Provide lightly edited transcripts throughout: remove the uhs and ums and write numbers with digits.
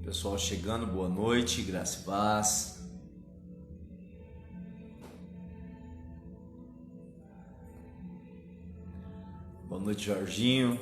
Pessoal chegando, boa noite, graça e paz. Boa noite, Jorginho.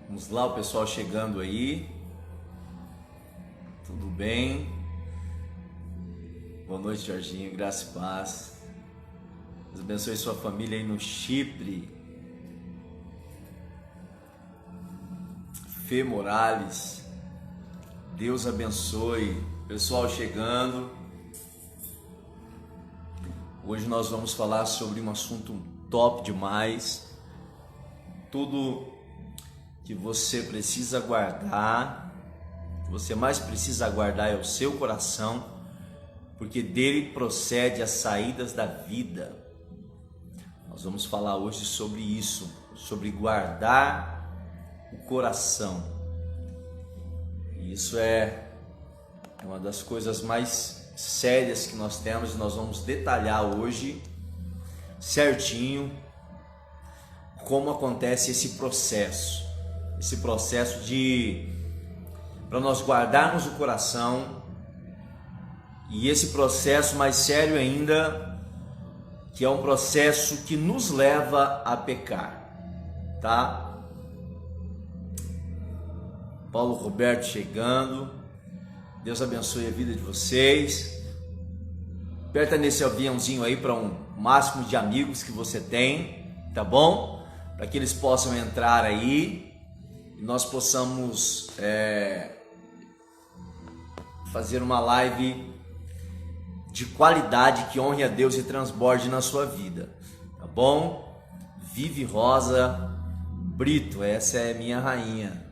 Vamos lá, o pessoal chegando aí. Tudo bem? Boa noite, Jorginho. Graça e paz. Deus abençoe sua família aí no Chipre. Fê Morales. Deus abençoe. Pessoal chegando. Hoje nós vamos falar sobre um assunto top demais. Tudo que você precisa guardar, que você mais precisa guardar é o seu coração, porque dele procede as saídas da vida. Nós vamos falar hoje sobre isso, sobre guardar o coração. E isso é uma das coisas mais sérias que nós temos, e nós vamos detalhar hoje certinho como acontece esse processo de para nós guardarmos o coração, e esse processo mais sério ainda, que é um processo que nos leva a pecar, tá? Paulo Roberto chegando, Deus abençoe a vida de vocês. Aperta nesse aviãozinho aí para um máximo de amigos que você tem, tá bom? Para que eles possam entrar aí e nós possamos fazer uma live de qualidade que honre a Deus e transborde na sua vida, tá bom? Vive Rosa Brito, essa é minha rainha.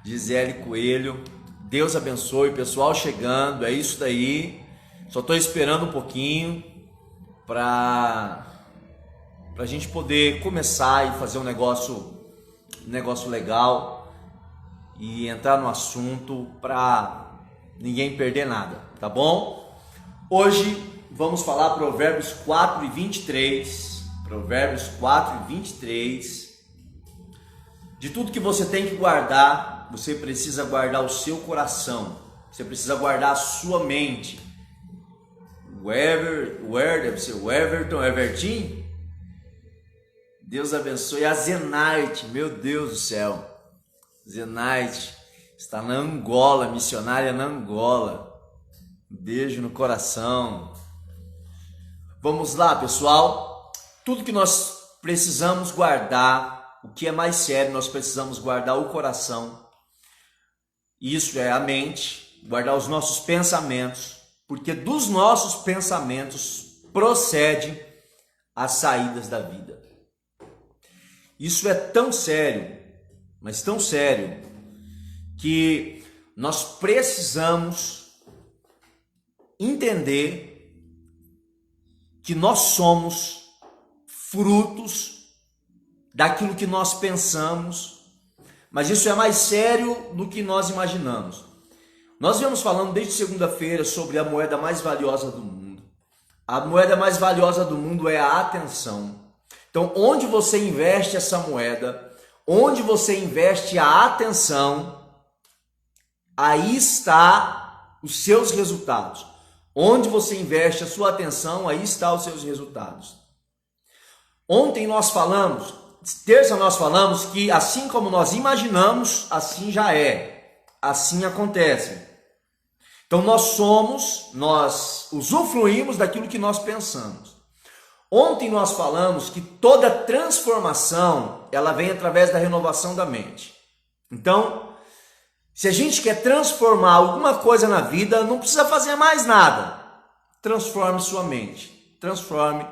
Gisele Coelho, Deus abençoe, pessoal chegando, é isso daí. Só estou esperando um pouquinho para a gente poder começar e fazer um negócio legal e entrar no assunto para ninguém perder nada, tá bom? Hoje vamos falar Provérbios 4 e 23, Provérbios 4 e 23. De tudo que você tem que guardar, você precisa guardar o seu coração, você precisa guardar a sua mente. Deve ser o Everton, Deus abençoe a Zenaide, meu Deus do céu, Zenaide está na Angola, missionária na Angola, um beijo no coração. Vamos lá, pessoal, tudo que nós precisamos guardar, o que é mais sério, nós precisamos guardar o coração, isso é a mente, guardar os nossos pensamentos, porque dos nossos pensamentos procede as saídas da vida. Isso é tão sério, mas tão sério, que nós precisamos entender que nós somos frutos daquilo que nós pensamos, mas isso é mais sério do que nós imaginamos. Nós viemos falando desde segunda-feira sobre a moeda mais valiosa do mundo. A moeda mais valiosa do mundo é a atenção. Então, onde você investe essa moeda, onde você investe a atenção, aí está os seus resultados. Onde você investe a sua atenção, aí está os seus resultados. Ontem nós falamos, terça nós falamos que assim como nós imaginamos, assim já é, assim acontece. Então nós usufruímos daquilo que nós pensamos. Ontem nós falamos que toda transformação, ela vem através da renovação da mente. Então, se a gente quer transformar alguma coisa na vida, não precisa fazer mais nada. Transforme sua mente, transforme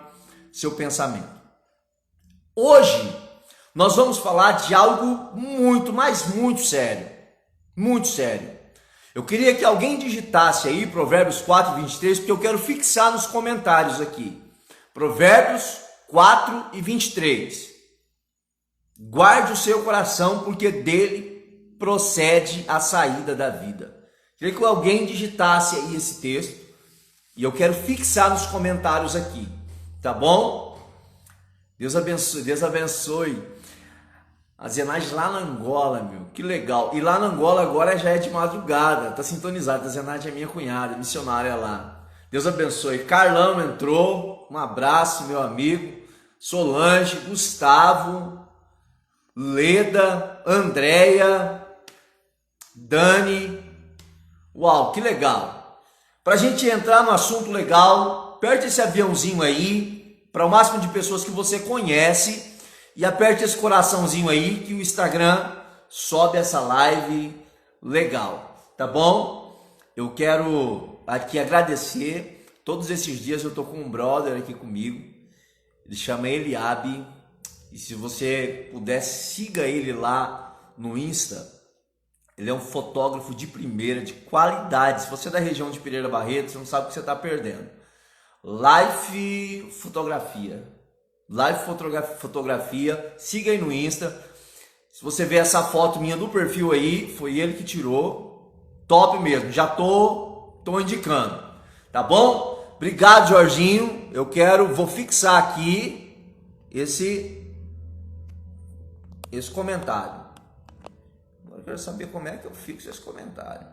seu pensamento. Hoje, nós vamos falar de algo muito, mas muito sério. Muito sério. Eu queria que alguém digitasse aí Provérbios 4:23, porque eu quero fixar nos comentários aqui. Provérbios 4:23. Guarde o seu coração, porque dele procede a saída da vida. Queria que alguém digitasse aí esse texto e eu quero fixar nos comentários aqui, tá bom? Deus abençoe, Deus abençoe. A Zenage lá na Angola, meu, que legal. E lá na Angola agora já é de madrugada, tá sintonizado. A Zenage é minha cunhada, missionária lá. Deus abençoe. Carlão entrou, um abraço, meu amigo. Solange, Gustavo, Leda, Andréia, Dani. Uau, que legal. Pra gente entrar no assunto legal, aperte esse aviãozinho aí, para o máximo de pessoas que você conhece. E aperte esse coraçãozinho aí que o Instagram sobe essa live legal, tá bom? Eu quero aqui agradecer. Todos esses dias eu tô com um brother aqui comigo. Ele chama Eliabe. E se você puder, siga ele lá no Insta. Ele é um fotógrafo de primeira, de qualidade. Se você é da região de Pereira Barreto, você não sabe o que você está perdendo. Life Fotografia. Live fotografia, siga aí no Insta. Se você ver essa foto minha do perfil aí, foi ele que tirou. Top mesmo, já tô indicando. Tá bom? Obrigado, Jorginho. Vou fixar aqui esse comentário. Agora eu quero saber como é que eu fixo esse comentário.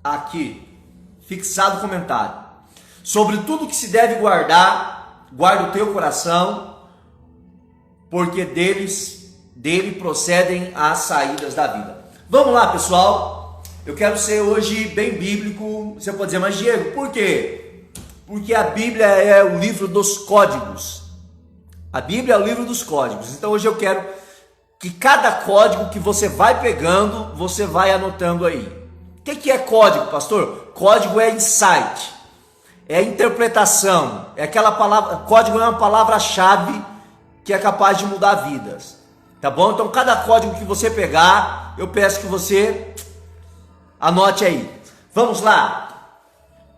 Aqui, fixado o comentário. Sobre tudo que se deve guardar, guarda o teu coração, porque dele procedem as saídas da vida. Vamos lá, pessoal. Eu quero ser hoje bem bíblico. Você pode dizer, mas Diego, por quê? Porque a Bíblia é o livro dos códigos. A Bíblia é o livro dos códigos. Então hoje eu quero que cada código que você vai pegando, você vai anotando aí. O que é código, pastor? Código é insight, é interpretação, é aquela palavra. Código é uma palavra-chave que é capaz de mudar vidas, tá bom? Então, cada código que você pegar, eu peço que você anote aí. Vamos lá.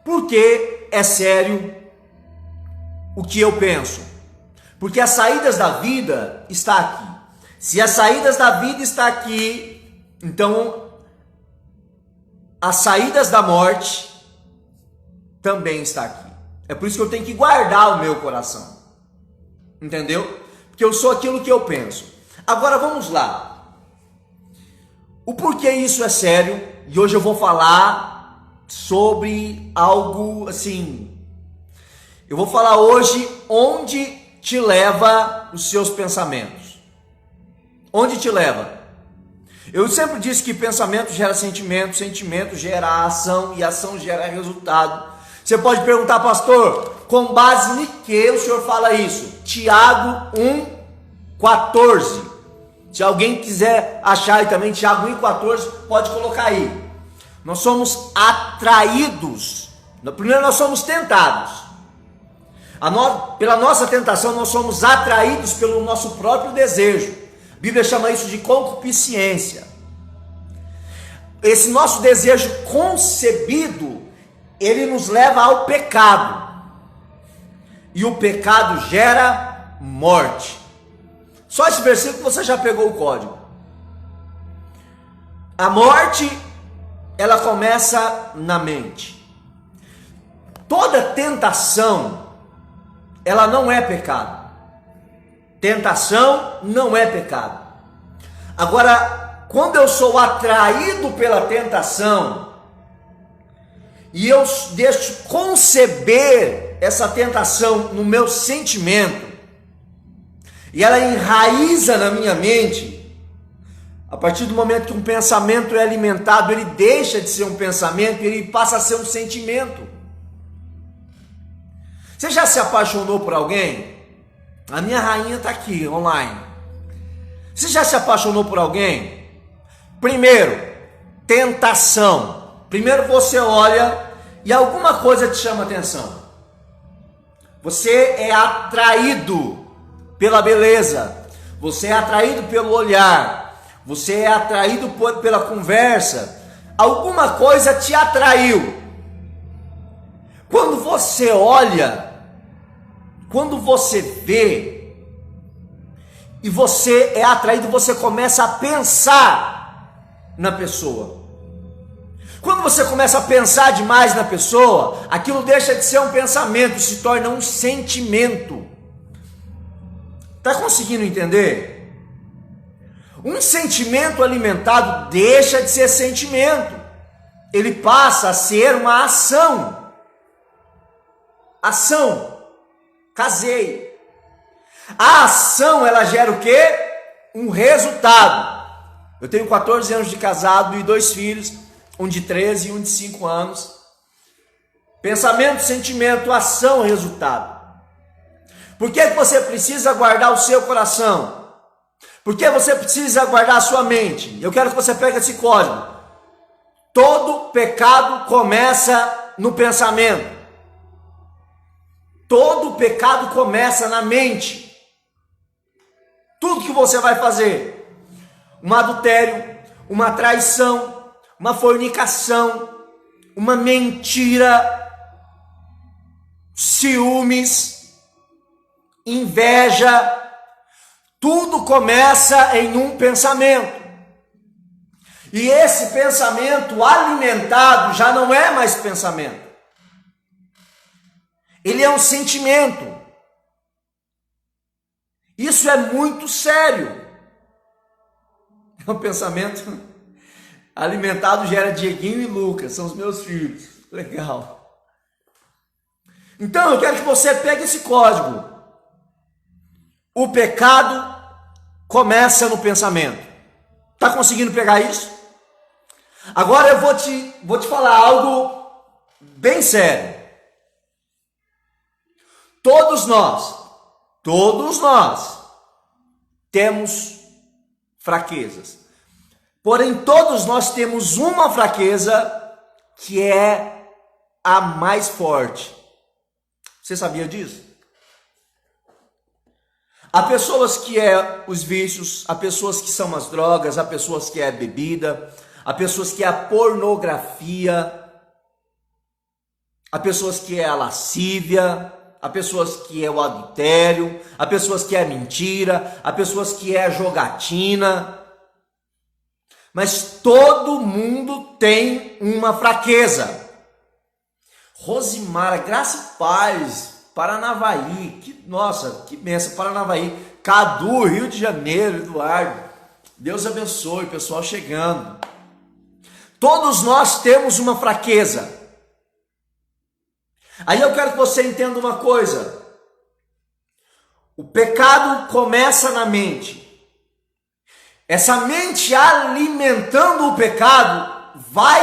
Por que é sério o que eu penso? Porque as saídas da vida está aqui. Se as saídas da vida está aqui, então as saídas da morte também está aqui. É por isso que eu tenho que guardar o meu coração. Entendeu? Porque eu sou aquilo que eu penso. Agora vamos lá. O porquê isso é sério, e hoje eu vou falar sobre algo assim. Eu vou falar hoje onde te leva os seus pensamentos. Onde te leva? Eu sempre disse que pensamento gera sentimento, sentimento gera ação e ação gera resultado. Você pode perguntar, pastor, com base em que o senhor fala isso? Tiago 1,14. Se alguém quiser achar aí também, Tiago 1,14, pode colocar aí. Nós somos atraídos. Primeiro nós somos tentados. Pela nossa tentação nós somos atraídos pelo nosso próprio desejo. A Bíblia chama isso de concupiscência. Esse nosso desejo concebido, ele nos leva ao pecado. E o pecado gera morte. Só esse versículo você já pegou o código. A morte, ela começa na mente. Toda tentação, ela não é pecado. Tentação não é pecado. Agora, quando eu sou atraído pela tentação e eu deixo conceber essa tentação no meu sentimento e ela enraiza na minha mente, a partir do momento que um pensamento é alimentado, ele deixa de ser um pensamento e ele passa a ser um sentimento. Você já se apaixonou por alguém? A minha rainha está aqui, online. Você já se apaixonou por alguém? Primeiro, tentação. Primeiro você olha e alguma coisa te chama atenção. Você é atraído pela beleza, você é atraído pelo olhar, você é atraído pela conversa, alguma coisa te atraiu. Quando você olha, quando você vê, e você é atraído, você começa a pensar na pessoa. Quando você começa a pensar demais na pessoa, aquilo deixa de ser um pensamento, se torna um sentimento. Está conseguindo entender? Um sentimento alimentado deixa de ser sentimento. Ele passa a ser uma ação. Ação. Casei. A ação, ela gera o quê? Um resultado. Eu tenho 14 anos de casado e 2 filhos, um de 13 e um de 5 anos. Pensamento, sentimento, ação, resultado. Por que você precisa guardar o seu coração? Por que você precisa guardar a sua mente? Eu quero que você pegue esse código. Todo pecado começa no pensamento. Todo pecado começa na mente. Tudo que você vai fazer, um adultério, uma traição, uma fornicação, uma mentira, ciúmes, inveja, tudo começa em um pensamento. E esse pensamento alimentado já não é mais pensamento. Ele é um sentimento. Isso é muito sério. É um pensamento alimentado, gera Dieguinho e Lucas, são os meus filhos. Legal. Então eu quero que você pegue esse código. O pecado começa no pensamento. Está conseguindo pegar isso? Agora eu vou te falar algo bem sério. Todos nós temos fraquezas. Porém, todos nós temos uma fraqueza que é a mais forte. Você sabia disso? Há pessoas que é os vícios, há pessoas que são as drogas, há pessoas que é a bebida, há pessoas que é a pornografia, há pessoas que é a lascívia, há pessoas que é o adultério, há pessoas que é a mentira, há pessoas que é a jogatina. Mas todo mundo tem uma fraqueza. Rosimara, Graça e Paz, Paranavaí, nossa, que benção, Paranavaí, Cadu, Rio de Janeiro, Eduardo, Deus abençoe, pessoal chegando. Todos nós temos uma fraqueza. Aí eu quero que você entenda uma coisa. O pecado começa na mente. Essa mente alimentando o pecado vai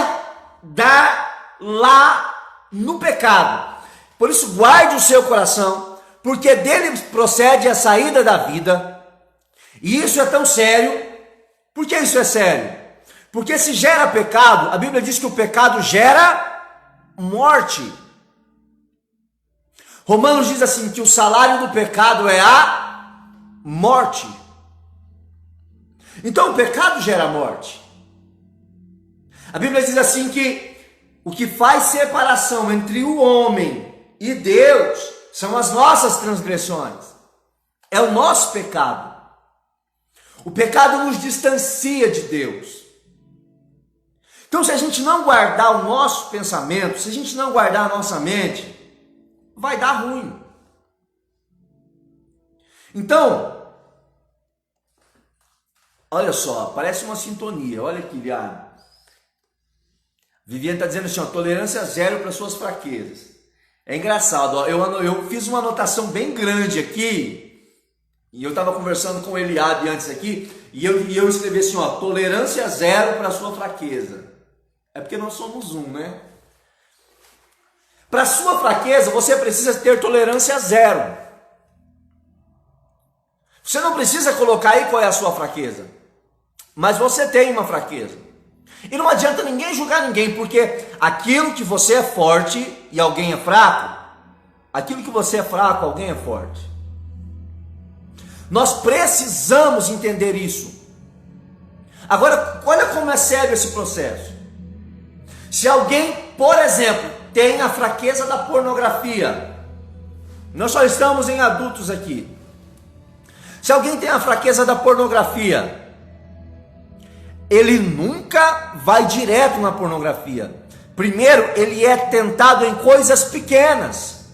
dar lá no pecado. Por isso guarde o seu coração, porque dele procede a saída da vida. E isso é tão sério. Por que isso é sério? Porque se gera pecado, a Bíblia diz que o pecado gera morte. Romanos diz assim, que o salário do pecado é a morte. Então o pecado gera morte. A Bíblia diz assim que o que faz separação entre o homem e Deus são as nossas transgressões. É o nosso pecado. O pecado nos distancia de Deus. Então se a gente não guardar o nosso pensamento, se a gente não guardar a nossa mente, vai dar ruim. Então, olha só, parece uma sintonia. Olha aqui, viado. Viviane está dizendo assim, ó, tolerância zero para suas fraquezas. É engraçado, ó, eu fiz uma anotação bem grande aqui, e eu estava conversando com o Eliabe antes aqui, e eu escrevi assim, ó, tolerância zero para sua fraqueza. É porque nós somos um, né? Para sua fraqueza, você precisa ter tolerância zero. Você não precisa colocar aí qual é a sua fraqueza, mas você tem uma fraqueza. E não adianta ninguém julgar ninguém, porque aquilo que você é forte e alguém é fraco, aquilo que você é fraco, alguém é forte. Nós precisamos entender isso. Agora, olha como é sério esse processo. Se alguém, por exemplo, tem a fraqueza da pornografia, nós só estamos em adultos aqui. Se alguém tem a fraqueza da pornografia, ele nunca vai direto na pornografia. Primeiro, ele é tentado em coisas pequenas.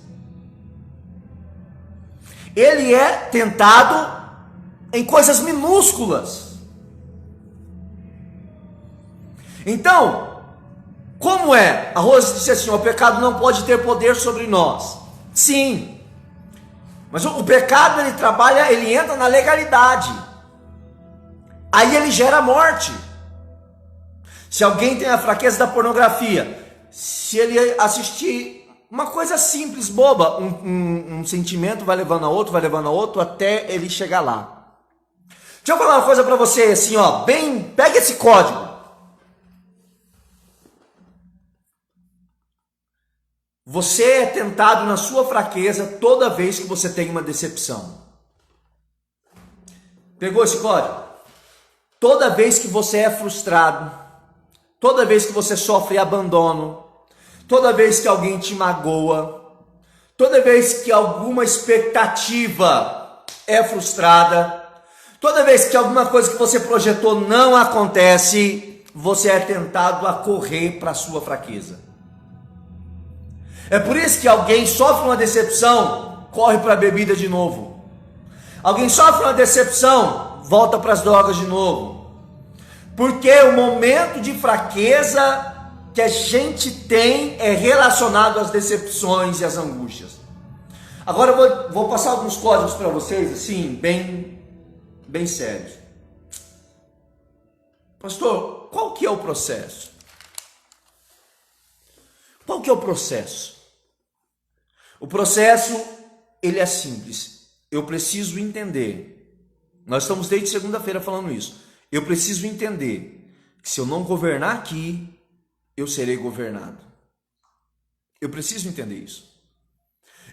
Ele é tentado em coisas minúsculas. Então, como é? A Rose disse assim: o pecado não pode ter poder sobre nós. Sim, mas o pecado ele trabalha, ele entra na legalidade. Aí ele gera morte. Se alguém tem a fraqueza da pornografia, se ele assistir uma coisa simples, boba, um sentimento vai levando a outro, até ele chegar lá. Deixa eu falar uma coisa para você, assim, ó, pega esse código. Você é tentado na sua fraqueza toda vez que você tem uma decepção. Pegou esse código? Toda vez que você é frustrado, toda vez que você sofre abandono, toda vez que alguém te magoa, toda vez que alguma expectativa é frustrada, toda vez que alguma coisa que você projetou não acontece, você é tentado a correr para a sua fraqueza. É por isso que alguém sofre uma decepção, corre para a bebida de novo. Alguém sofre uma decepção, volta para as drogas de novo. Porque o momento de fraqueza que a gente tem é relacionado às decepções e às angústias. Agora eu vou passar alguns códigos para vocês, assim, bem sérios. Pastor, qual que é o processo? Qual que é o processo? O processo, ele é simples. Eu preciso entender. Nós estamos desde segunda-feira falando isso. Eu preciso entender que se eu não governar aqui, eu serei governado. Eu preciso entender isso.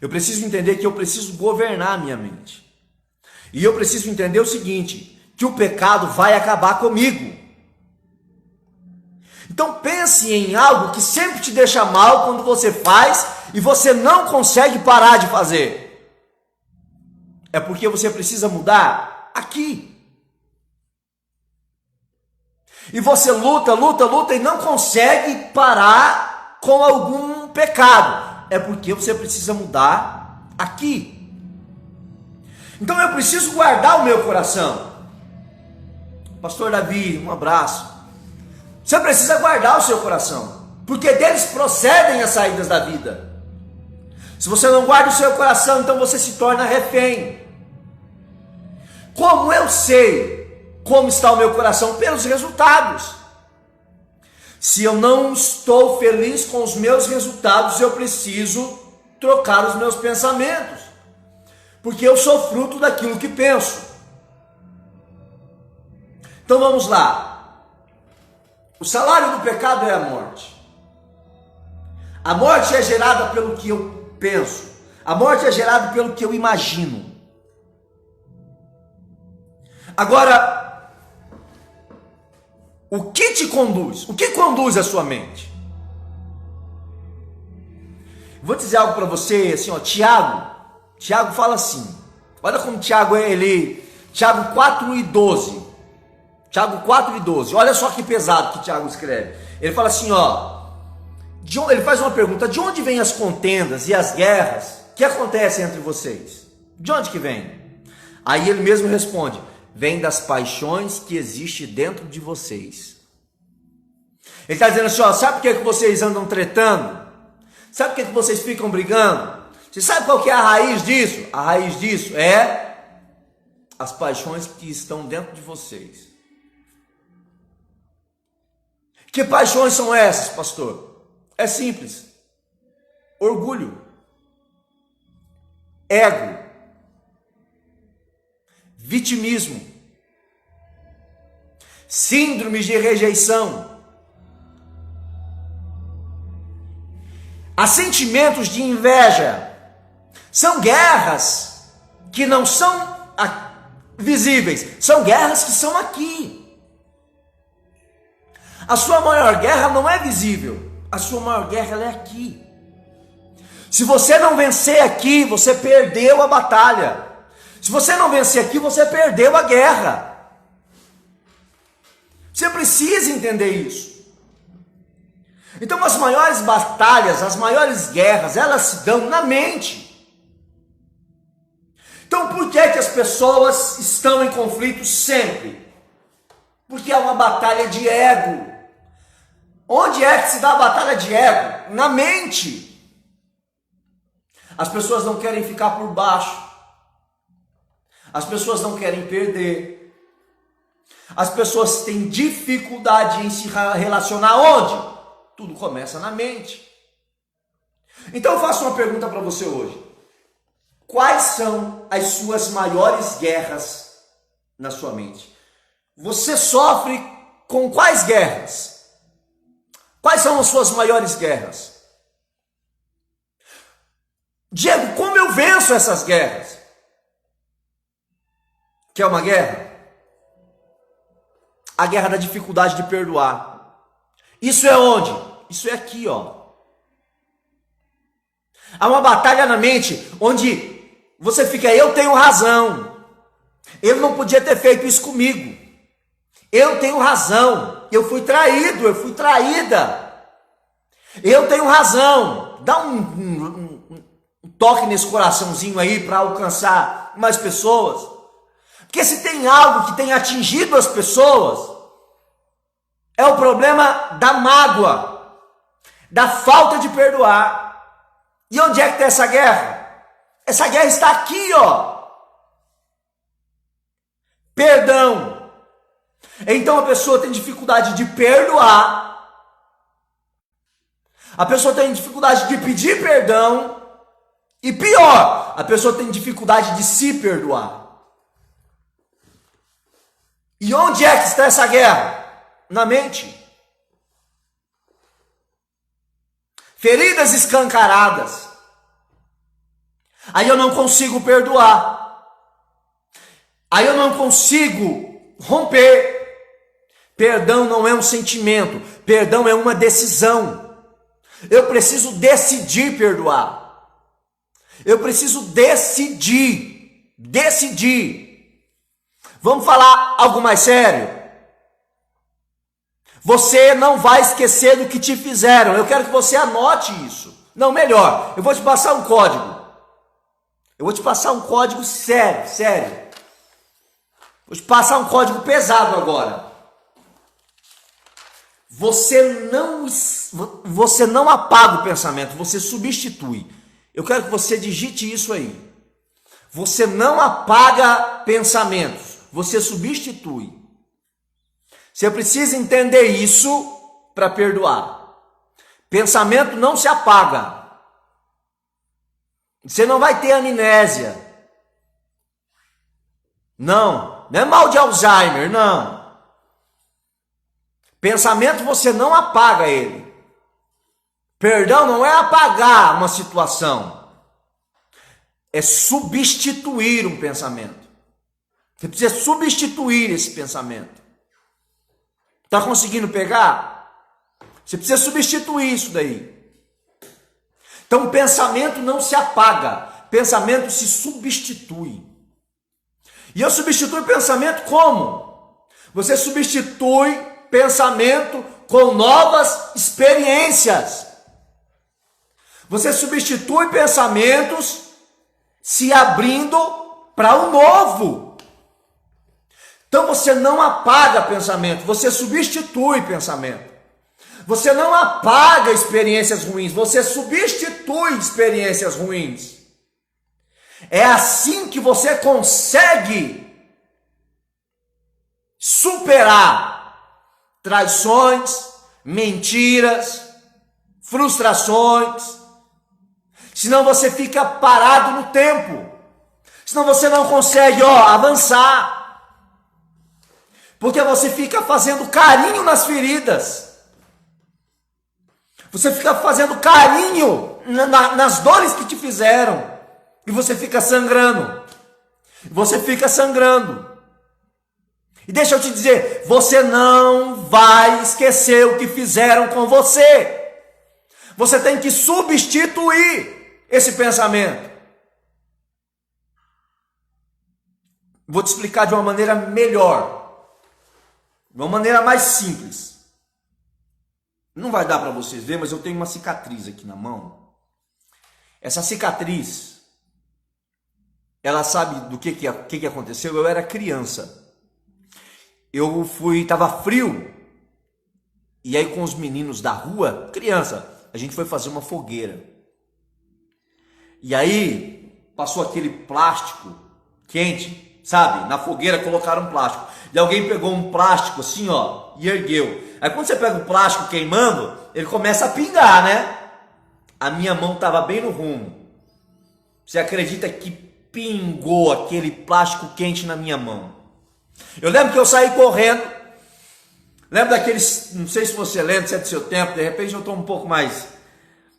Eu preciso entender que eu preciso governar a minha mente. E eu preciso entender o seguinte, que o pecado vai acabar comigo. Então pense em algo que sempre te deixa mal quando você faz e você não consegue parar de fazer. É porque você precisa mudar aqui. E você luta e não consegue parar com algum pecado. É porque você precisa mudar aqui. Então eu preciso guardar o meu coração. Pastor Davi, um abraço. Você precisa guardar o seu coração, porque deles procedem as saídas da vida. Se você não guarda o seu coração, então você se torna refém. Como eu sei como está o meu coração? Pelos resultados. Se eu não estou feliz com os meus resultados, eu preciso trocar os meus pensamentos, porque eu sou fruto daquilo que penso. Então vamos lá. O salário do pecado é a morte. A morte é gerada pelo que eu penso. A morte é gerada pelo que eu imagino. Agora, o que te conduz? O que conduz a sua mente? Vou dizer algo para você, assim, ó, Tiago fala assim, olha como Tiago é, Tiago 4:12. Tiago 4:12, olha só que pesado que Tiago escreve. Ele fala assim, ó, ele faz uma pergunta: de onde vêm as contendas e as guerras que acontecem entre vocês? De onde que vem? Aí ele mesmo responde: vem das paixões que existem dentro de vocês. Ele está dizendo assim, ó, sabe por que vocês andam tretando? Sabe por que vocês ficam brigando? Você sabe qual que é a raiz disso? A raiz disso é as paixões que estão dentro de vocês. Que paixões são essas, pastor? É simples. Orgulho, ego, vitimismo, síndromes de rejeição, há sentimentos de inveja. São guerras que não são visíveis, são guerras que são aqui. A sua maior guerra não é visível, a sua maior guerra ela é aqui. Se você não vencer aqui, você perdeu a batalha. Se você não vencer aqui, você perdeu a guerra. Você precisa entender isso. Então as maiores batalhas, as maiores guerras, elas se dão na mente. Então por que as pessoas estão em conflito sempre? Porque é uma batalha de ego. Onde é que se dá a batalha de ego? Na mente. As pessoas não querem ficar por baixo. As pessoas não querem perder. As pessoas têm dificuldade em se relacionar onde? Tudo começa na mente. Então eu faço uma pergunta para você hoje. Quais são as suas maiores guerras na sua mente? Você sofre com quais guerras? Quais são as suas maiores guerras? Diego, como eu venço essas guerras? Quer uma guerra? A guerra da dificuldade de perdoar. Isso é onde? Isso é aqui, ó. Há uma batalha na mente onde você fica, eu tenho razão. Ele não podia ter feito isso comigo. Eu tenho razão. Eu fui traído, eu fui traída. Eu tenho razão. Dá um toque nesse coraçãozinho aí para alcançar mais pessoas. Porque se tem algo que tem atingido as pessoas, é o problema da mágoa, da falta de perdoar. E onde é que está essa guerra? Essa guerra está aqui, ó. Perdão. Então a pessoa tem dificuldade de perdoar. A pessoa tem dificuldade de pedir perdão. E pior, a pessoa tem dificuldade de se perdoar. E onde é que está essa guerra? Na mente. Feridas escancaradas. Aí eu não consigo perdoar. Aí eu não consigo romper. Perdão não é um sentimento. Perdão é uma decisão. Eu preciso decidir perdoar. Eu preciso decidir. Decidir. Vamos falar algo mais sério? Você não vai esquecer do que te fizeram. Eu quero que você anote isso. Não, melhor, eu vou te passar um código. Eu vou te passar um código sério, sério. Vou te passar um código pesado agora. Você não apaga o pensamento, você substitui. Eu quero que você digite isso aí. Você não apaga pensamentos, você substitui. Você precisa entender isso para perdoar. Pensamento não se apaga. Você não vai ter amnésia. Não é mal de Alzheimer, não. Pensamento você não apaga ele. Perdão não é apagar uma situação. É substituir um pensamento. Você precisa substituir esse pensamento. Está conseguindo pegar? Você precisa substituir isso daí. Então, pensamento não se apaga. Pensamento se substitui. E eu substituo pensamento como? Você substitui pensamento com novas experiências. Você substitui pensamentos se abrindo para o novo. Então você não apaga pensamento, você substitui pensamento. Você não apaga experiências ruins, você substitui experiências ruins. É assim que você consegue superar traições, mentiras, frustrações. Senão você fica parado no tempo. Senão você não consegue, avançar. Porque você fica fazendo carinho nas feridas. Você fica fazendo carinho nas dores que te fizeram. E você fica sangrando. Você fica sangrando. E deixa eu te dizer, você não vai esquecer o que fizeram com você. Você tem que substituir esse pensamento. Vou te explicar de uma maneira melhor. De uma maneira mais simples. Não vai dar para vocês verem, mas eu tenho uma cicatriz aqui na mão. Essa cicatriz, ela sabe do que aconteceu? Eu era criança. Tava frio. E aí com os meninos da rua, criança, a gente foi fazer uma fogueira. E aí passou aquele plástico quente, sabe? Na fogueira colocaram um plástico. E alguém pegou um plástico assim, ó, e ergueu. Aí quando você pega o plástico queimando, ele começa a pingar, né? A minha mão estava bem no rumo. Você acredita que pingou aquele plástico quente na minha mão? Eu lembro que eu saí correndo. Lembro daqueles, não sei se você lembra, se é do seu tempo, de repente eu estou um pouco mais...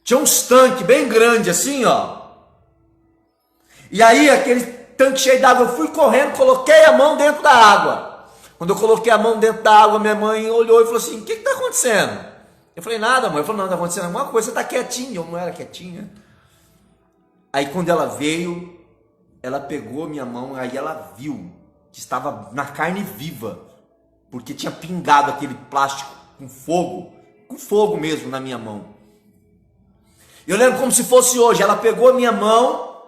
Tinha uns tanques bem grandes assim, ó. E aí aquele tanque cheio d'água, eu fui correndo, coloquei a mão dentro da água. Quando eu coloquei a mão dentro da água, minha mãe olhou e falou assim, o que está acontecendo? Eu falei, nada, mãe. Eu falei, não, está acontecendo alguma coisa, você está quietinha. Eu não era quietinha. Aí quando ela veio, ela pegou minha mão, aí ela viu que estava na carne viva, porque tinha pingado aquele plástico com fogo mesmo na minha mão. Eu lembro como se fosse hoje, ela pegou a minha mão,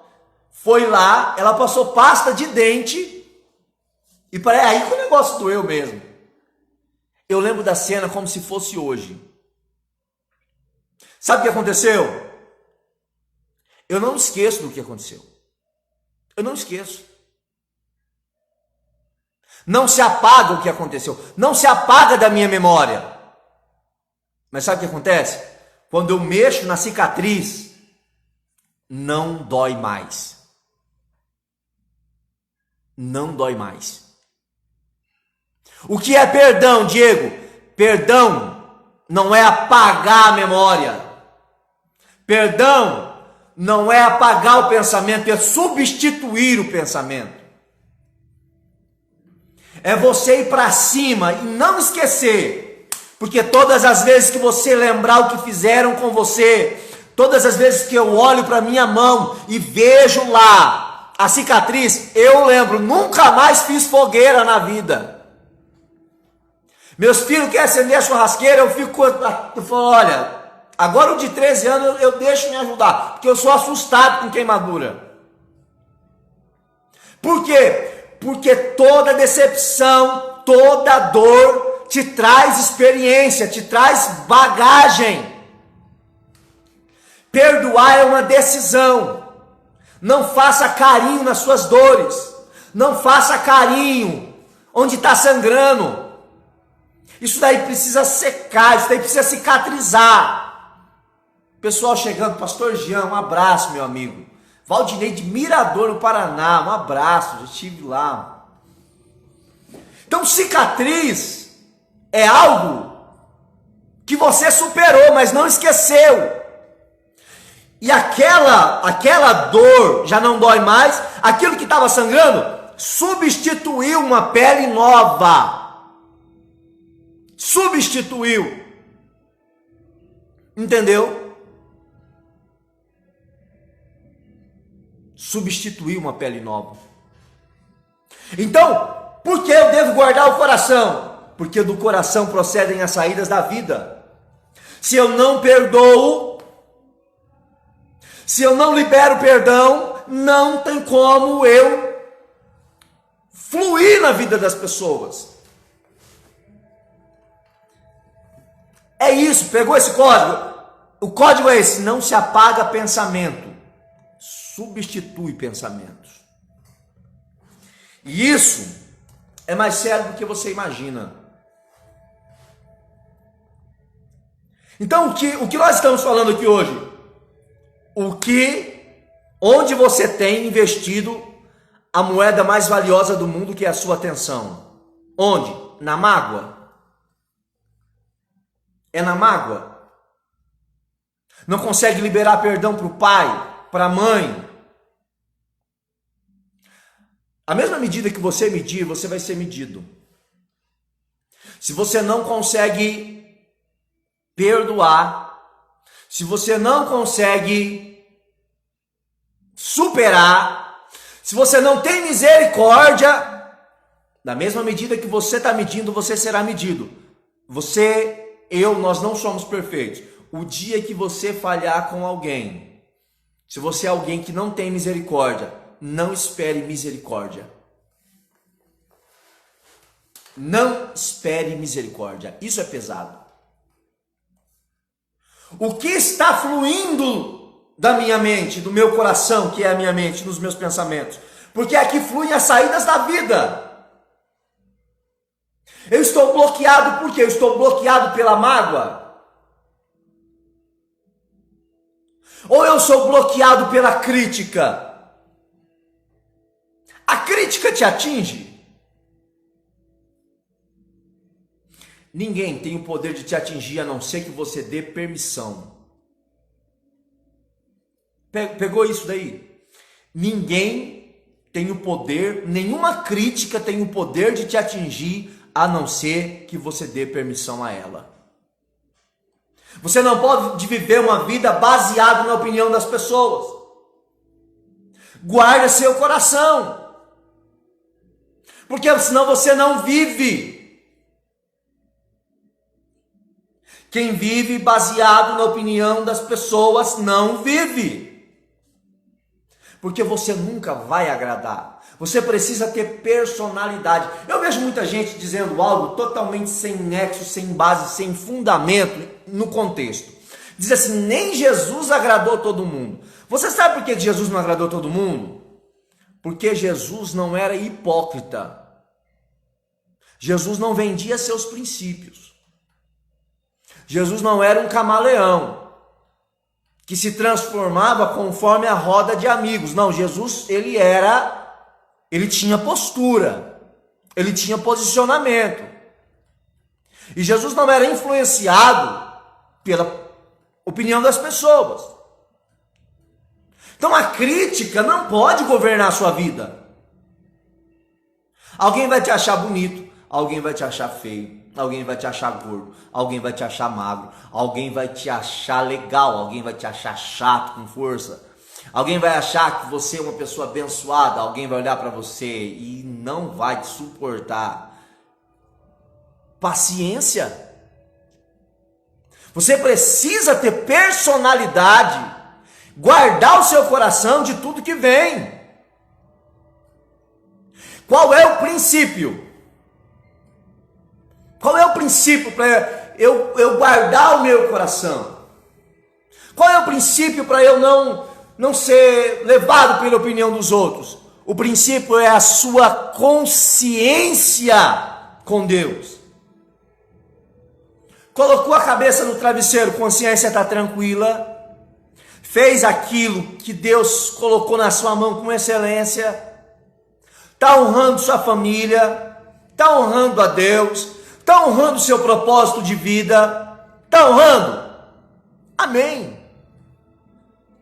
foi lá, ela passou pasta de dente, e aí que o negócio doeu mesmo. Eu lembro da cena como se fosse hoje. Sabe o que aconteceu? Eu não esqueço do que aconteceu. Eu não esqueço. Não se apaga o que aconteceu. Não se apaga da minha memória. Mas sabe o que acontece? Quando eu mexo na cicatriz, não dói mais. Não dói mais. O que é perdão, Diego? Perdão não é apagar a memória. Perdão não é apagar o pensamento, é substituir o pensamento. É você ir para cima e não esquecer. Porque todas as vezes que você lembrar o que fizeram com você, todas as vezes que eu olho para minha mão e vejo lá a cicatriz, eu lembro, nunca mais fiz fogueira na vida. Meus filhos querem acender a churrasqueira, eu falo, olha, agora o de 13 anos eu deixo me ajudar, porque eu sou assustado com queimadura. Por quê? Porque toda decepção, toda dor te traz experiência, te traz bagagem. Perdoar é uma decisão. Não faça carinho nas suas dores. Não faça carinho onde está sangrando. Isso daí precisa secar, isso daí precisa cicatrizar. Pessoal chegando, Pastor Jean, um abraço, meu amigo. Valdinei de Mirador, no Paraná, um abraço, já estive lá. Então, cicatriz é algo que você superou, mas não esqueceu. E aquela dor já não dói mais, aquilo que estava sangrando substituiu uma pele nova. Substituiu. Entendeu? Substituiu uma pele nova. Então, por que eu devo guardar o coração? Porque do coração procedem as saídas da vida. Se eu não perdoo, se eu não libero perdão, não tem como eu fluir na vida das pessoas. É isso, pegou esse código? O código é esse, não se apaga pensamento, substitui pensamentos. E isso é mais sério do que você imagina. Então, o que nós estamos falando aqui hoje? Onde você tem investido a moeda mais valiosa do mundo, que é a sua atenção? Onde? Na mágoa? É na mágoa? Não consegue liberar perdão para o pai, para a mãe. A mesma medida que você medir, você vai ser medido. Se você não consegue perdoar, se você não consegue superar, se você não tem misericórdia, da mesma medida que você está medindo, você será medido. Você, eu, nós não somos perfeitos. O dia que você falhar com alguém, se você é alguém que não tem misericórdia, não espere misericórdia. Não espere misericórdia. Isso é pesado. O que está fluindo da minha mente, do meu coração, que é a minha mente, dos meus pensamentos? Porque aqui fluem as saídas da vida. Eu estou bloqueado por quê? Eu estou bloqueado pela mágoa? Ou eu sou bloqueado pela crítica? A crítica te atinge? Ninguém tem o poder de te atingir a não ser que você dê permissão. Pegou isso daí? Ninguém tem o poder, nenhuma crítica tem o poder de te atingir a não ser que você dê permissão a ela. Você não pode viver uma vida baseada na opinião das pessoas. Guarda seu coração. Porque senão você não vive. Quem vive baseado na opinião das pessoas não vive. Porque você nunca vai agradar. Você precisa ter personalidade. Eu vejo muita gente dizendo algo totalmente sem nexo, sem base, sem fundamento no contexto. Diz assim, nem Jesus agradou todo mundo. Você sabe por que Jesus não agradou todo mundo? Porque Jesus não era hipócrita. Jesus não vendia seus princípios. Jesus não era um camaleão que se transformava conforme a roda de amigos. Não, Jesus, ele tinha postura, ele tinha posicionamento. E Jesus não era influenciado pela opinião das pessoas. Então a crítica não pode governar a sua vida. Alguém vai te achar bonito, alguém vai te achar feio, alguém vai te achar gordo, alguém vai te achar magro, alguém vai te achar legal, alguém vai te achar chato, com força. Alguém vai achar que você é uma pessoa abençoada, alguém vai olhar para você e não vai te suportar. Paciência. Você precisa ter personalidade, guardar o seu coração de tudo que vem. Qual é o princípio? Qual é o princípio para eu guardar o meu coração? Qual é o princípio para eu não ser levado pela opinião dos outros? O princípio é a sua consciência com Deus. Colocou a cabeça no travesseiro, consciência está tranquila, fez aquilo que Deus colocou na sua mão com excelência, está honrando sua família, está honrando a Deus, está honrando o seu propósito de vida, está honrando? Amém.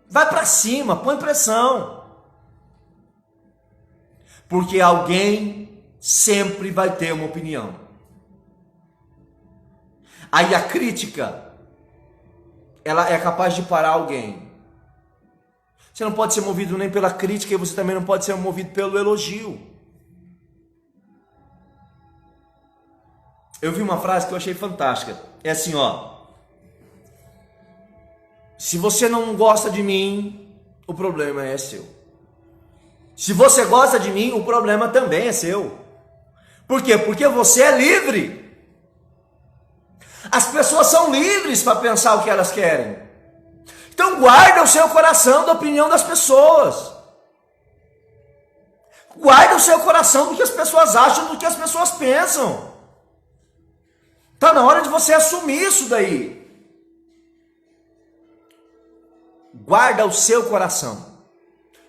Vai para cima, põe pressão. Porque alguém sempre vai ter uma opinião. Aí a crítica, ela é capaz de parar alguém. Você não pode ser movido nem pela crítica e você também não pode ser movido pelo elogio. Eu vi uma frase que eu achei fantástica. É assim, ó. Se você não gosta de mim, o problema é seu. Se você gosta de mim, o problema também é seu. Por quê? Porque você é livre. As pessoas são livres para pensar o que elas querem. Então guarda o seu coração da opinião das pessoas. Guarda o seu coração do que as pessoas acham, do que as pessoas pensam. Está na hora de você assumir isso daí. Guarda o seu coração.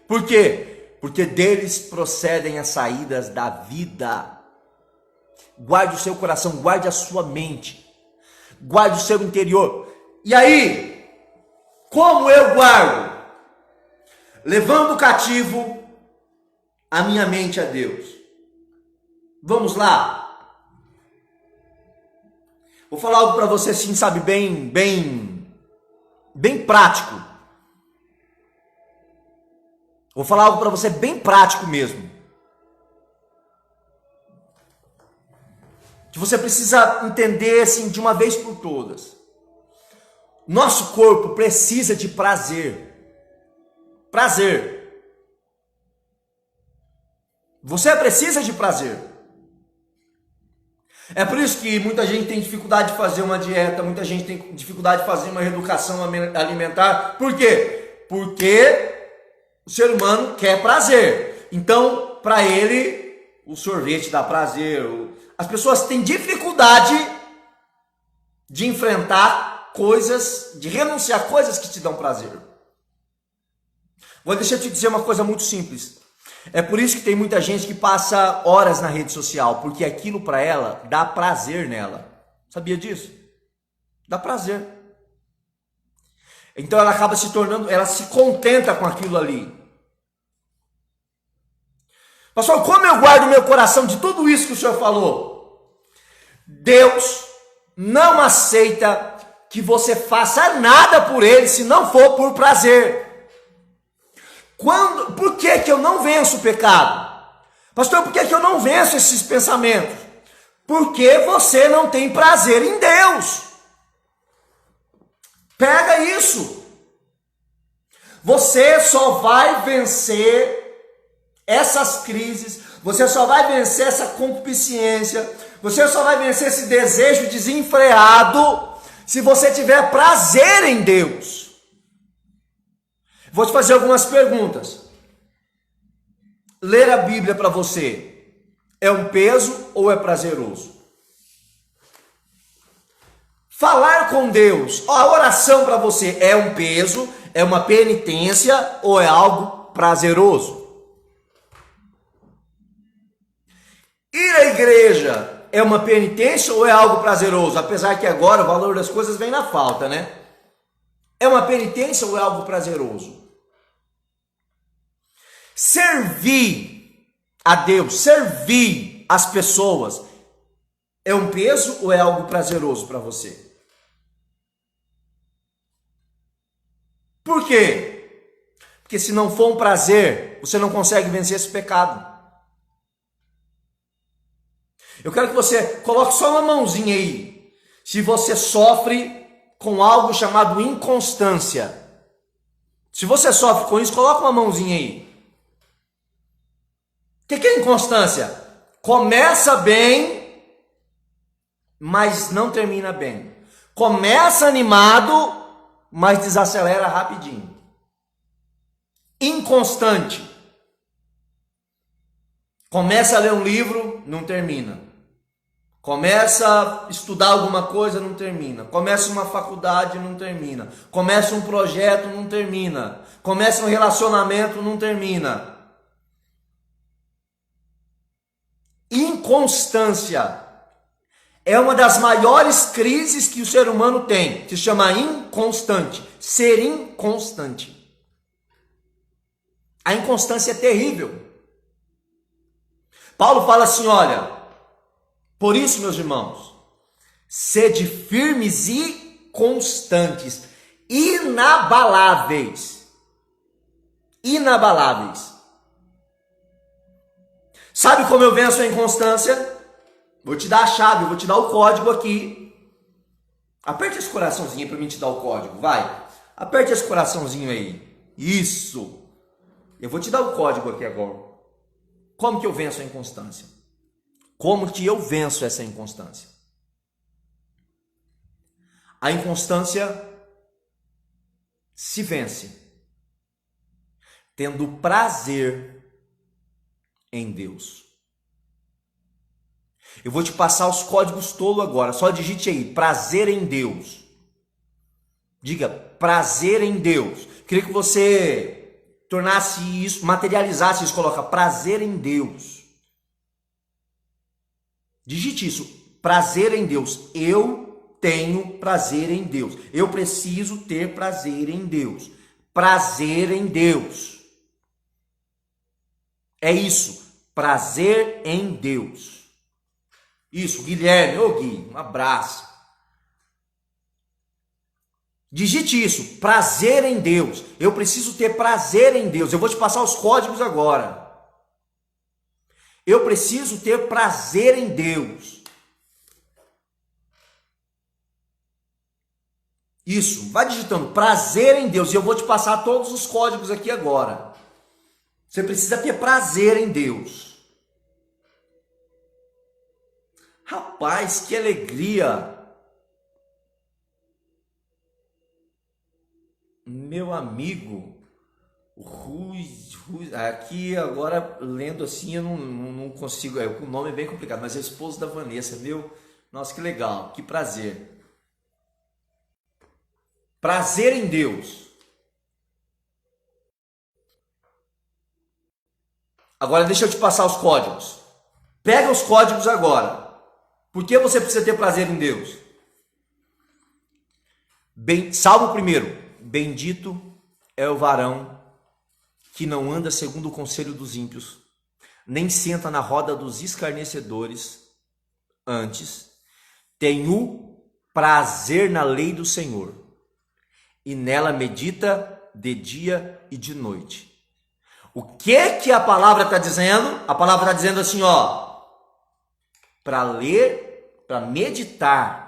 Por quê? Porque deles procedem as saídas da vida. Guarde o seu coração, guarde a sua mente. Guarde o seu interior. E aí, Como eu guardo? Levando cativo a minha mente a Deus. Vamos lá. Vou falar algo para você assim, sabe, bem prático. Vou falar algo para você bem prático mesmo. Que você precisa entender assim de uma vez por todas. Nosso corpo precisa de prazer. Prazer. Você precisa de prazer. É por isso que muita gente tem dificuldade de fazer uma dieta, muita gente tem dificuldade de fazer uma reeducação alimentar. Por quê? Porque o ser humano quer prazer. Então, para ele, o sorvete dá prazer. As pessoas têm dificuldade de enfrentar coisas, de renunciar a coisas que te dão prazer. Deixa eu te dizer uma coisa muito simples. É por isso que tem muita gente que passa horas na rede social, porque aquilo para ela dá prazer nela. Sabia disso? Dá prazer. Então ela acaba se tornando, ela se contenta com aquilo ali. Pastor, como eu guardo meu coração de tudo isso que o senhor falou? Deus não aceita que você faça nada por ele se não for por prazer. Por que eu não venço o pecado? Pastor, por que eu não venço esses pensamentos? Porque você não tem prazer em Deus. Pega isso. Você só vai vencer essas crises, você só vai vencer essa concupiscência, você só vai vencer esse desejo desenfreado se você tiver prazer em Deus. Vou te fazer algumas perguntas. Ler a Bíblia para você é um peso ou é prazeroso? Falar com Deus, a oração para você é um peso, é uma penitência ou é algo prazeroso? Ir à igreja é uma penitência ou é algo prazeroso? Apesar que agora o valor das coisas vem na falta, né? É uma penitência ou é algo prazeroso? Servir a Deus, servir as pessoas, é um peso ou é algo prazeroso para você? Por quê? Porque se não for um prazer, você não consegue vencer esse pecado. Eu quero que você coloque só uma mãozinha aí. Se você sofre com algo chamado inconstância. Se você sofre com isso, coloca uma mãozinha aí. O que é inconstância? Começa bem, mas não termina bem. Começa animado, mas desacelera rapidinho. Inconstante. Começa a ler um livro, não termina. Começa a estudar alguma coisa, não termina. Começa uma faculdade, não termina. Começa um projeto, não termina. Começa um relacionamento, não termina. Inconstância é uma das maiores crises que o ser humano tem. Se chama inconstante. Ser inconstante. A inconstância é terrível. Paulo fala assim, olha, por isso, meus irmãos, sede firmes e constantes, inabaláveis. Inabaláveis. Sabe como eu venço a inconstância? Vou te dar a chave, vou te dar o código aqui. Aperte esse coraçãozinho para mim te dar o código, vai. Aperte esse coraçãozinho aí. Isso. Eu vou te dar o código aqui agora. Como que eu venço a inconstância? Como que eu venço essa inconstância? A inconstância se vence tendo prazer em Deus. Eu vou te passar os códigos todos agora. Só digite aí, prazer em Deus. Diga, prazer em Deus. Queria que você tornasse isso, materializasse isso, coloca prazer em Deus. Digite isso, prazer em Deus. Eu tenho prazer em Deus. Eu preciso ter prazer em Deus. Prazer em Deus. É isso. Prazer em Deus. Isso, Guilherme. Ô Gui, um abraço. Digite isso. Prazer em Deus. Eu preciso ter prazer em Deus. Eu vou te passar os códigos agora. Eu preciso ter prazer em Deus. Isso, vai digitando prazer em Deus. E eu vou te passar todos os códigos aqui agora. Você precisa ter prazer em Deus. Rapaz, que alegria. Meu amigo, Rui, aqui agora lendo assim eu não consigo, o nome é bem complicado, mas é o esposo da Vanessa, nossa, que legal, que prazer. Prazer em Deus. Agora deixa eu te passar os códigos. Pega os códigos agora. Por que você precisa ter prazer em Deus? Salmo 1. Bendito é o varão que não anda segundo o conselho dos ímpios, nem senta na roda dos escarnecedores. Antes, tem o prazer na lei do Senhor, e nela medita de dia e de noite. O que a palavra está dizendo? A palavra está dizendo assim, para ler, para meditar,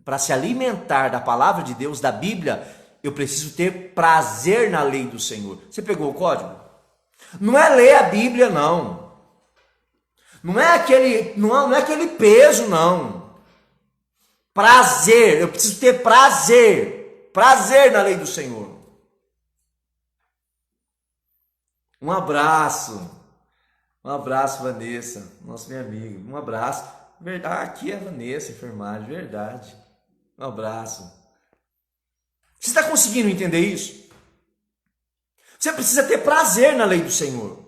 para se alimentar da palavra de Deus, da Bíblia, eu preciso ter prazer na lei do Senhor. Você pegou o código? Não é ler a Bíblia, não. Não é aquele peso, não. Prazer, eu preciso ter prazer. Prazer na lei do Senhor. Um abraço, Vanessa, nosso meu amigo. Um abraço. Aqui é a Vanessa, enfermagem, verdade. Um abraço. Você está conseguindo entender isso? Você precisa ter prazer na lei do Senhor.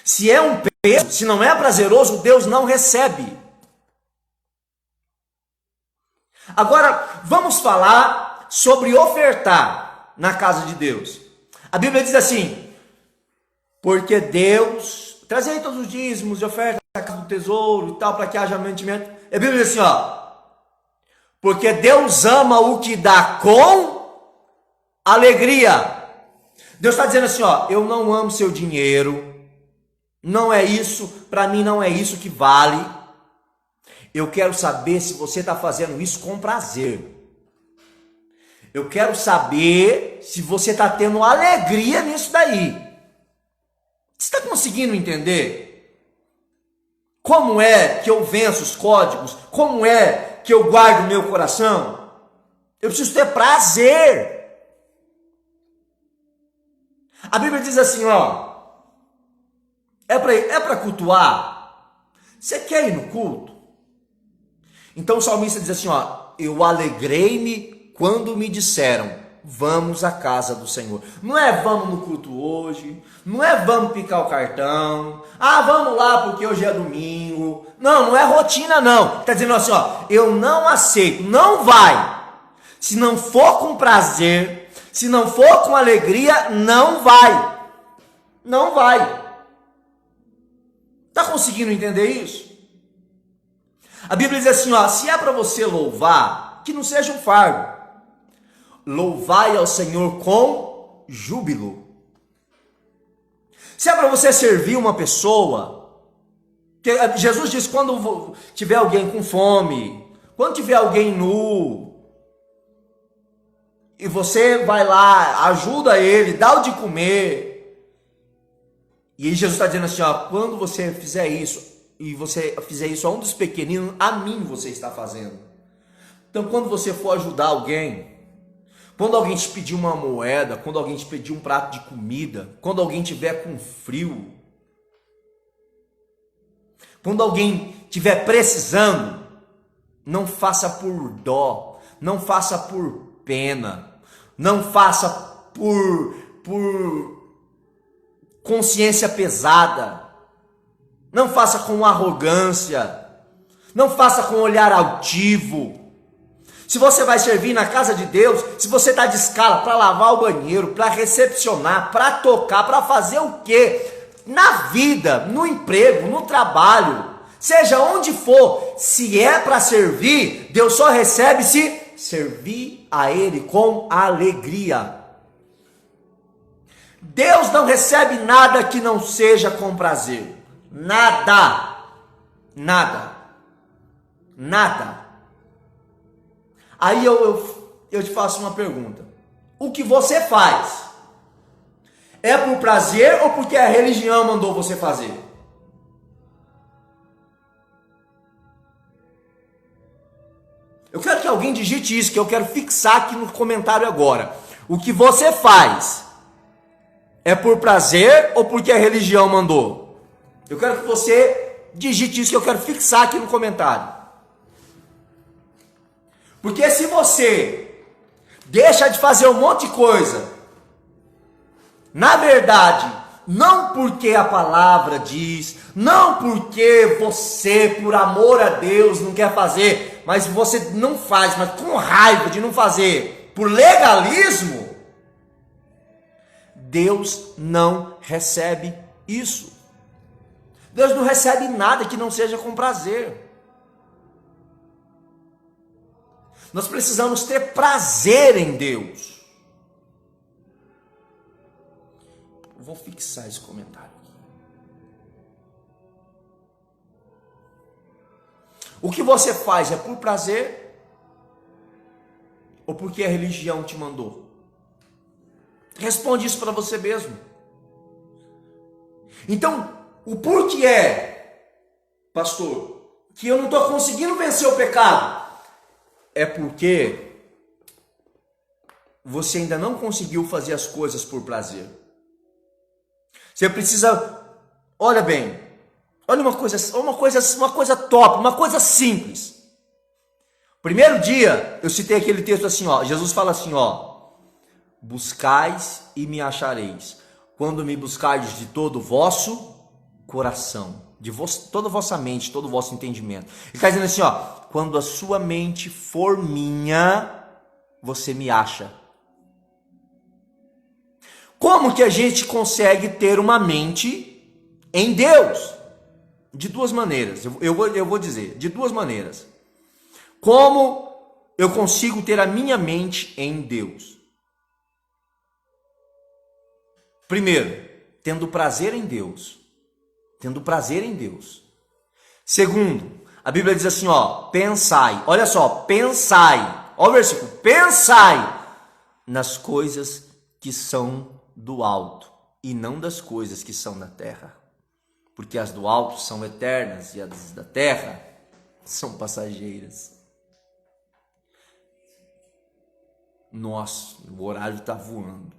Se é um peso, se não é prazeroso, Deus não recebe. Agora, vamos falar sobre ofertar na casa de Deus. A Bíblia diz assim, porque Deus, trazei aí todos os dízimos e oferta na casa do tesouro e tal, para que haja mantimento. A Bíblia diz assim, porque Deus ama o que dá com alegria. Deus está dizendo assim, eu não amo seu dinheiro, não é isso, para mim não é isso que vale. Eu quero saber se você está fazendo isso com prazer. Eu quero saber se você está tendo alegria nisso daí. Você está conseguindo entender? Como é que eu venço os códigos? Como é que eu guardo o meu coração? Eu preciso ter prazer. A Bíblia diz assim, é para cultuar? Você quer ir no culto? Então o salmista diz assim, eu alegrei-me quando me disseram, vamos à casa do Senhor. Não é vamos no culto hoje, não é vamos picar o cartão, vamos lá porque hoje é domingo. Não é rotina não. Está dizendo assim, eu não aceito, não vai. Se não for com prazer, se não for com alegria, não vai. Não vai. Está conseguindo entender isso? A Bíblia diz assim, se é para você louvar, que não seja um fardo. Louvai ao Senhor com júbilo. Se é para você servir uma pessoa, que Jesus diz, quando tiver alguém com fome, quando tiver alguém nu, e você vai lá, ajuda ele, dá o de comer. E aí Jesus está dizendo assim, quando você fizer isso, e você fizer isso a um dos pequeninos, a mim você está fazendo. Então quando você for ajudar alguém, quando alguém te pedir uma moeda, quando alguém te pedir um prato de comida, quando alguém tiver com frio, quando alguém estiver precisando, não faça por dó, não faça por pena, não faça por consciência pesada, não faça com arrogância, Não faça com olhar altivo. Se você vai servir na casa de Deus, se você está de escala para lavar o banheiro, para recepcionar, para tocar, para fazer o quê? Na vida, no emprego, no trabalho, seja onde for, se é para servir, Deus só recebe se servir a Ele com alegria. Deus não recebe nada que não seja com prazer. Nada. Nada. Nada. Aí eu te faço uma pergunta. O que você faz é por prazer ou porque a religião mandou você fazer? Eu quero que alguém digite isso, que eu quero fixar aqui no comentário agora. O que você faz é por prazer ou porque a religião mandou? Eu quero que você digite isso, que eu quero fixar aqui no comentário. Porque se você deixa de fazer um monte de coisa, na verdade, não porque a palavra diz, não porque você, por amor a Deus, não quer fazer, mas você não faz, mas com raiva de não fazer, por legalismo, Deus não recebe isso. Deus não recebe nada que não seja com prazer. Nós precisamos ter prazer em Deus. Vou fixar esse comentário aqui. O que você faz é por prazer ou porque a religião te mandou? Responde isso para você mesmo. Então, o porquê é, pastor, que eu não estou conseguindo vencer o pecado? É porque você ainda não conseguiu fazer as coisas por prazer. Você precisa, olha bem, olha uma coisa top, uma coisa simples. Primeiro dia, eu citei aquele texto assim, ó, Jesus fala assim, ó: buscais e me achareis, quando me buscardes de todo o vosso coração, toda a vossa mente, todo o vosso entendimento. Ele está dizendo assim, ó: quando a sua mente for minha, você me acha. Como que a gente consegue ter uma mente em Deus? De duas maneiras, eu vou dizer, de duas maneiras. Como eu consigo ter a minha mente em Deus? Primeiro, tendo prazer em Deus. Tendo prazer em Deus. Segundo, a Bíblia diz assim, ó: pensai, olha só, pensai, olha o versículo, pensai nas coisas que são do alto e não das coisas que são da terra, porque as do alto são eternas e as da terra são passageiras. Nossa, o horário está voando.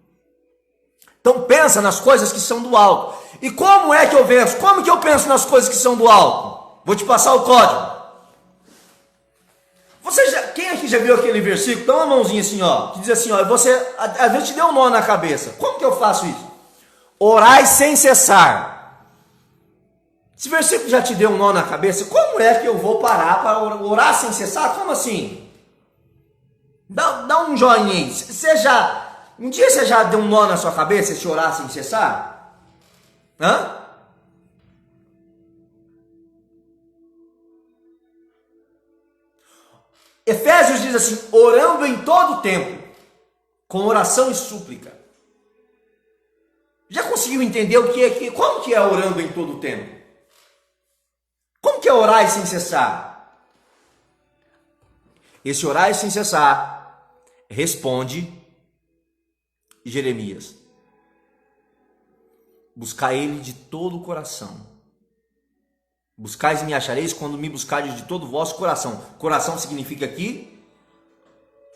Então pensa nas coisas que são do alto. E como é que eu venço? Como que eu penso nas coisas que são do alto? Vou te passar o código. Quem aqui já viu aquele versículo? Dá uma mãozinha assim, ó, que diz assim, ó: você, às vezes te deu um nó na cabeça. Como que eu faço isso? Orai sem cessar. Esse versículo já te deu um nó na cabeça? Como é que eu vou parar para orar sem cessar? Como assim? Dá um joinha aí. Um dia você já deu um nó na sua cabeça se orar sem cessar? Hã? Efésios diz assim: orando em todo tempo, com oração e súplica. Já conseguiu entender como que é orando em todo tempo? Como que é orar sem cessar? Esse orar sem cessar responde Jeremias: buscar ele de todo o coração. Buscais e me achareis quando me buscardes de todo o vosso coração. Coração significa aqui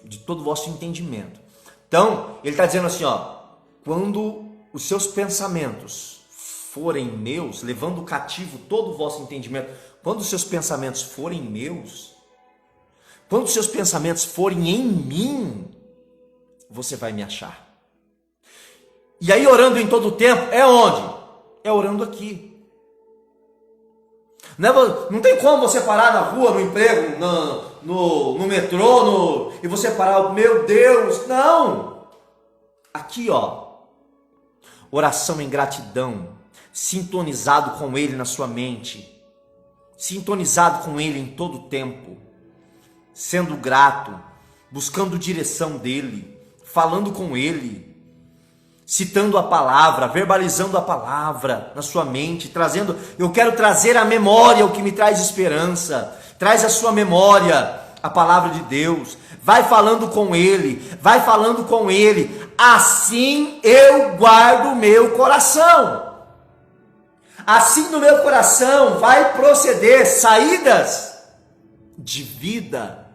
de todo o vosso entendimento. Então, ele está dizendo assim, ó: quando os seus pensamentos forem meus, levando cativo todo o vosso entendimento, quando os seus pensamentos forem meus, quando os seus pensamentos forem em mim, você vai me achar. E aí, orando em todo o tempo, é onde? É orando aqui. Não tem como você parar na rua, no emprego, no metrô, e você parar, meu Deus, não! Aqui, ó, oração em gratidão, sintonizado com Ele na sua mente, sintonizado com Ele em todo o tempo, sendo grato, buscando direção dEle, falando com Ele, citando a palavra, verbalizando a palavra na sua mente, trazendo, eu quero trazer à memória o que me traz esperança. Traz à sua memória a palavra de Deus, vai falando com Ele, assim eu guardo o meu coração. Assim no meu coração vai proceder saídas de vida.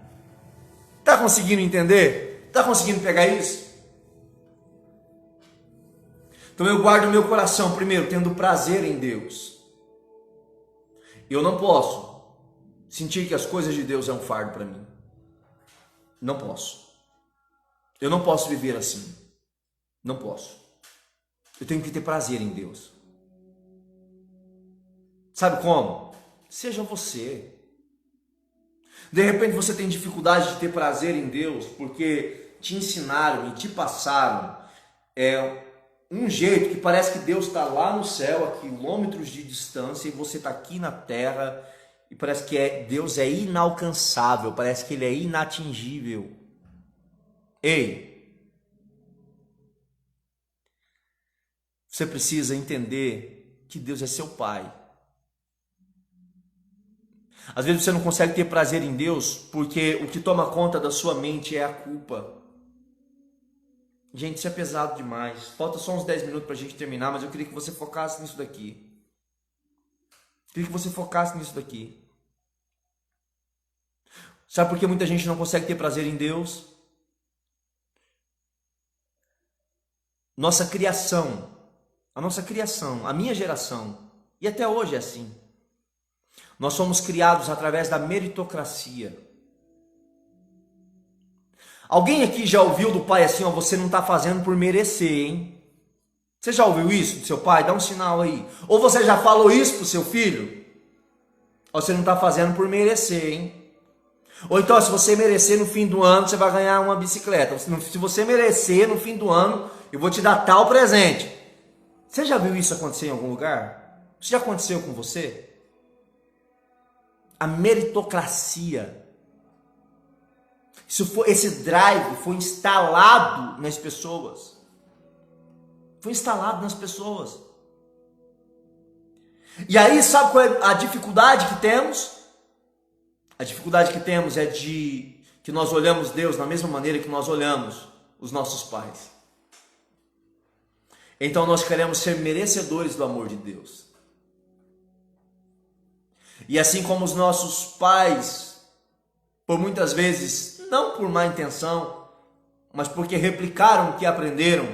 Está conseguindo entender? Está conseguindo pegar isso? Então eu guardo o meu coração, primeiro, tendo prazer em Deus. Eu não posso sentir que as coisas de Deus é um fardo para mim. Não posso. Eu não posso viver assim. Não posso. Eu tenho que ter prazer em Deus. Sabe como? Seja você. De repente você tem dificuldade de ter prazer em Deus porque te ensinaram e te passaram um jeito que parece que Deus está lá no céu, a quilômetros de distância, e você está aqui na terra, e parece que Deus é inalcançável, parece que Ele é inatingível. Ei, você precisa entender que Deus é seu Pai. Às vezes você não consegue ter prazer em Deus porque o que toma conta da sua mente é a culpa. Gente, isso é pesado demais. Falta só uns 10 minutos para a gente terminar, mas eu queria que você focasse nisso daqui. Sabe por que muita gente não consegue ter prazer em Deus? A nossa criação, a minha geração, e até hoje é assim. Nós somos criados através da meritocracia. Alguém aqui já ouviu do pai assim, ó, você não está fazendo por merecer, hein? Você já ouviu isso do seu pai? Dá um sinal aí. Ou você já falou isso pro seu filho? Ó, você não está fazendo por merecer, hein? Ou então, se você merecer no fim do ano, você vai ganhar uma bicicleta. Se você merecer no fim do ano, eu vou te dar tal presente. Você já viu isso acontecer em algum lugar? Isso já aconteceu com você? A meritocracia. Esse drive foi instalado nas pessoas. E aí, sabe qual é a dificuldade que temos? A dificuldade que temos é de que nós olhamos Deus da mesma maneira que nós olhamos os nossos pais. Então nós queremos ser merecedores do amor de Deus. E assim como os nossos pais, por muitas vezes, não por má intenção, mas porque replicaram o que aprenderam,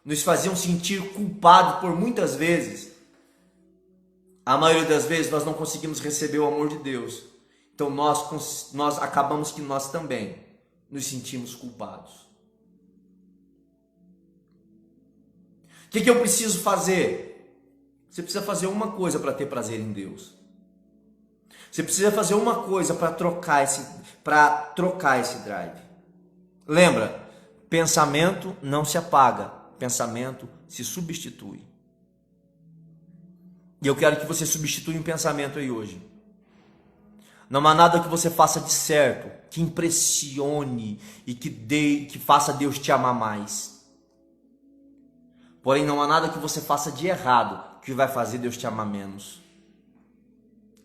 nos faziam sentir culpados por muitas vezes. A maioria das vezes nós não conseguimos receber o amor de Deus. Então nós acabamos que nós também nos sentimos culpados. O que eu preciso fazer? Você precisa fazer uma coisa para ter prazer em Deus. Você precisa fazer uma coisa para trocar esse drive. Lembra, pensamento não se apaga, pensamento se substitui. E eu quero que você substitua um pensamento aí hoje. Não há nada que você faça de certo, que impressione e que faça Deus te amar mais. Porém, não há nada que você faça de errado que vai fazer Deus te amar menos.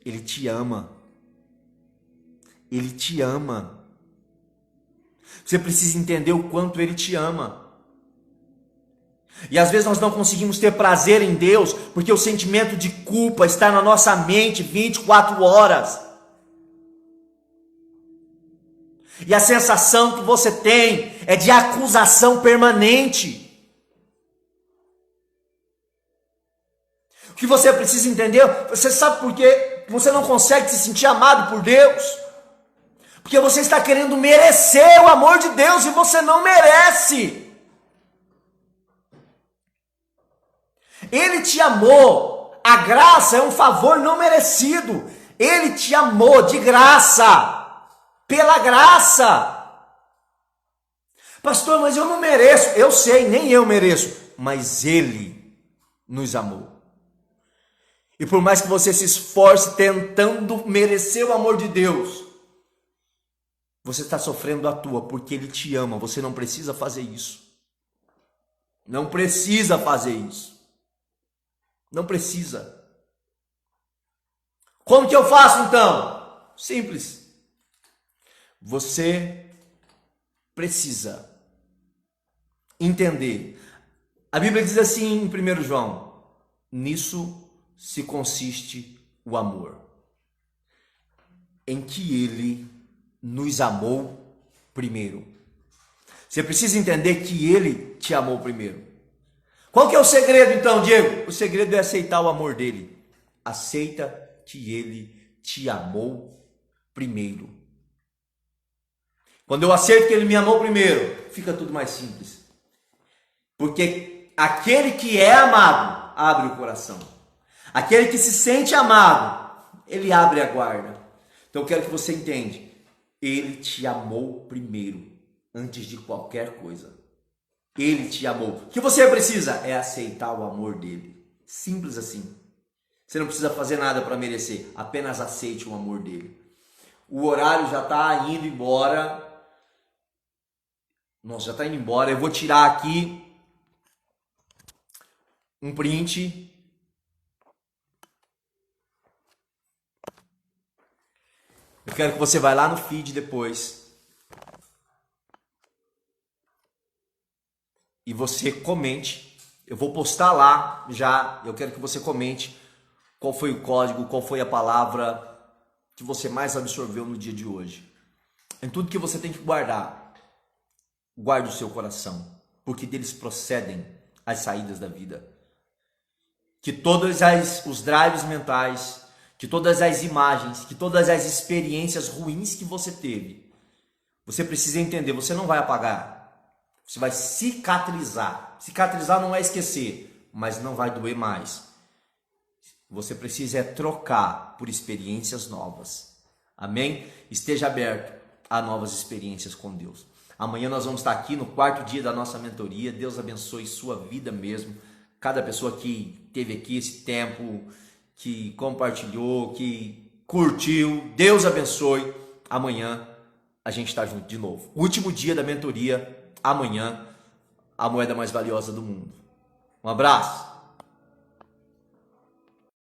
Ele te ama. Ele te ama. Você precisa entender o quanto Ele te ama. E às vezes nós não conseguimos ter prazer em Deus porque o sentimento de culpa está na nossa mente 24 horas. E a sensação que você tem é de acusação permanente. O que você precisa entender, você sabe por quê? Você não consegue se sentir amado por Deus? Porque você está querendo merecer o amor de Deus e você não merece. Ele te amou A graça é um favor não merecido. Ele te amou de graça, pela graça. Pastor, mas eu não mereço. Eu sei, nem eu mereço, mas Ele nos amou. E por mais que você se esforce tentando merecer o amor de Deus, você está sofrendo à toa, porque Ele te ama. Você não precisa fazer isso. Não precisa fazer isso. Não precisa. Como que eu faço então? Simples. Você precisa entender. A Bíblia diz assim em 1 João: nisso se consiste o amor, em que Ele nos amou primeiro. Você precisa entender que Ele te amou primeiro. Qual que é o segredo então, Diego? O segredo é aceitar o amor dele. Aceita que Ele te amou primeiro. Quando eu aceito que Ele me amou primeiro, fica tudo mais simples. Porque aquele que é amado, abre o coração. Aquele que se sente amado, ele abre a guarda. Então eu quero que você entenda. Ele te amou primeiro, antes de qualquer coisa. Ele te amou. O que você precisa é aceitar o amor dele. Simples assim. Você não precisa fazer nada para merecer. Apenas aceite o amor dele. O horário já está indo embora. Nossa, já está indo embora. Eu vou tirar aqui um print. Eu quero que você vá lá no feed depois e você comente. Eu vou postar lá já. Eu quero que você comente qual foi o código, qual foi a palavra que você mais absorveu no dia de hoje. Em tudo que você tem que guardar, guarde o seu coração, porque deles procedem as saídas da vida. Que todos os drives mentais, que todas as imagens, que todas as experiências ruins que você teve, você precisa entender, você não vai apagar, você vai cicatrizar. Cicatrizar não é esquecer, mas não vai doer mais. Você precisa trocar por experiências novas. Amém? Esteja aberto a novas experiências com Deus. Amanhã nós vamos estar aqui no 4º dia da nossa mentoria. Deus abençoe sua vida mesmo. Cada pessoa que teve aqui esse tempo, que compartilhou, que curtiu, Deus abençoe. Amanhã a gente está junto de novo. Último dia da mentoria, amanhã, a moeda mais valiosa do mundo. Um abraço.